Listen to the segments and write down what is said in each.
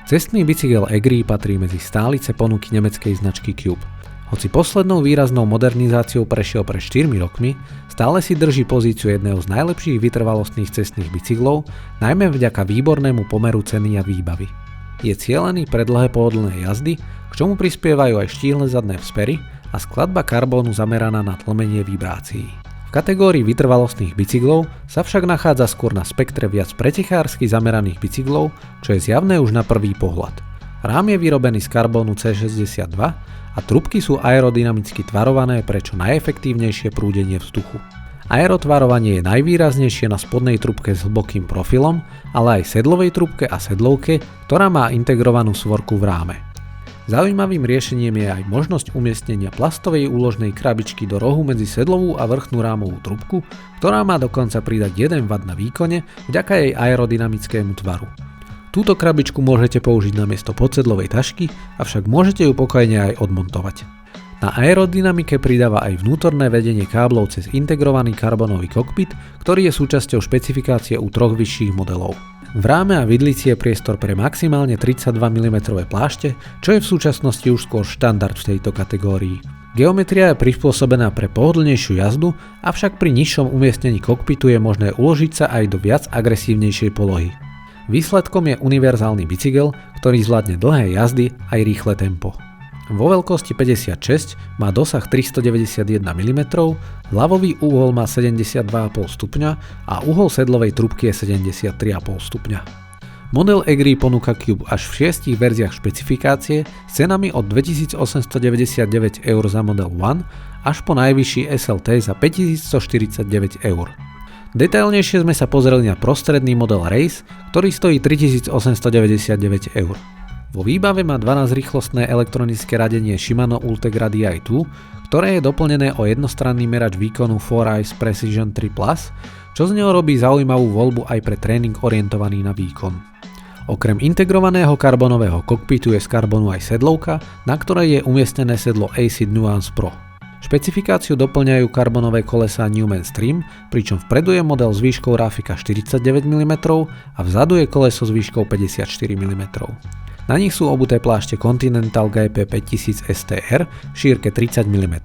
Cestný bicykel Egri patrí medzi stálice ponuky nemeckej značky Cube. Hoci poslednou výraznou modernizáciou prešiel pred 4 rokmi, stále si drží pozíciu jedného z najlepších vytrvalostných cestných bicyklov, najmä vďaka výbornému pomeru ceny a výbavy. Je cielený pre dlhé pohodlné jazdy, k čomu prispievajú aj štíhle zadné vzpery a skladba karbónu zameraná na tlmenie vibrácií. V kategórii vytrvalostných bicyklov sa však nachádza skôr na spektre viac pretekársky zameraných bicyklov, čo je zjavné už na prvý pohľad. Rám je vyrobený z karbónu C62 a trubky sú aerodynamicky tvarované pre čo najefektívnejšie prúdenie vzduchu. Aerotvarovanie je najvýraznejšie na spodnej trubke s hlbokým profilom, ale aj sedlovej trubke a sedlovke, ktorá má integrovanú svorku v ráme. Zaujímavým riešením je aj možnosť umiestnenia plastovej úložnej krabičky do rohu medzi sedlovú a vrchnú rámovú trubku, ktorá má dokonca pridať 1 W na výkone vďaka jej aerodynamickému tvaru. Túto krabičku môžete použiť namiesto podsedlovej tašky, avšak môžete ju pokojne aj odmontovať. Na aerodynamike pridáva aj vnútorné vedenie káblov cez integrovaný karbónový kokpit, ktorý je súčasťou špecifikácie u 3 vyšších modelov. V ráme a vidlici je priestor pre maximálne 32 mm plášte, čo je v súčasnosti už skôr štandard v tejto kategórii. Geometria je prispôsobená pre pohodlnejšiu jazdu, avšak pri nižšom umiestnení kokpitu je možné uložiť sa aj do viac agresívnejšej polohy. Výsledkom je univerzálny bicykel, ktorý zvládne dlhé jazdy aj rýchle tempo. Vo veľkosti 56 má dosah 391 mm, hlavový úhol má 72,5 stupňa a uhol sedlovej trubky je 73,5 stupňa. Model Egri ponúka Cube až v 6 verziách špecifikácie s cenami od 2899 € za model One až po najvyšší SLT za 5149 €. Detailnejšie sme sa pozreli na prostredný model Race, ktorý stojí 3899 €. Vo výbave má 12-rýchlostné elektronické radenie Shimano Ultegra Di2, ktoré je doplnené o jednostranný merač výkonu 4Eyes Precision 3 Plus, čo z neho robí zaujímavú voľbu aj pre tréning orientovaný na výkon. Okrem integrovaného karbónového kokpitu je z karbónu aj sedlovka, na ktorej je umiestnené sedlo Acid Nuance Pro. Špecifikáciu doplňajú karbónové kolesá Newman Stream, pričom vpredu je model s výškou ráfika 49 mm a vzadu je koleso s výškou 54 mm. Na nich sú obuté plášte Continental GP 5000 STR v šírke 30 mm.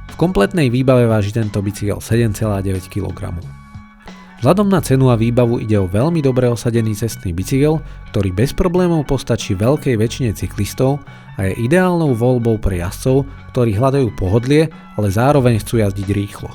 V kompletnej výbave váži tento bicykel 7,9 kg. Vzhľadom na cenu a výbavu ide o veľmi dobre osadený cestný bicykel, ktorý bez problémov postačí veľkej väčšine cyklistov a je ideálnou voľbou pre jazdcov, ktorí hľadajú pohodlie, ale zároveň chcú jazdiť rýchlo.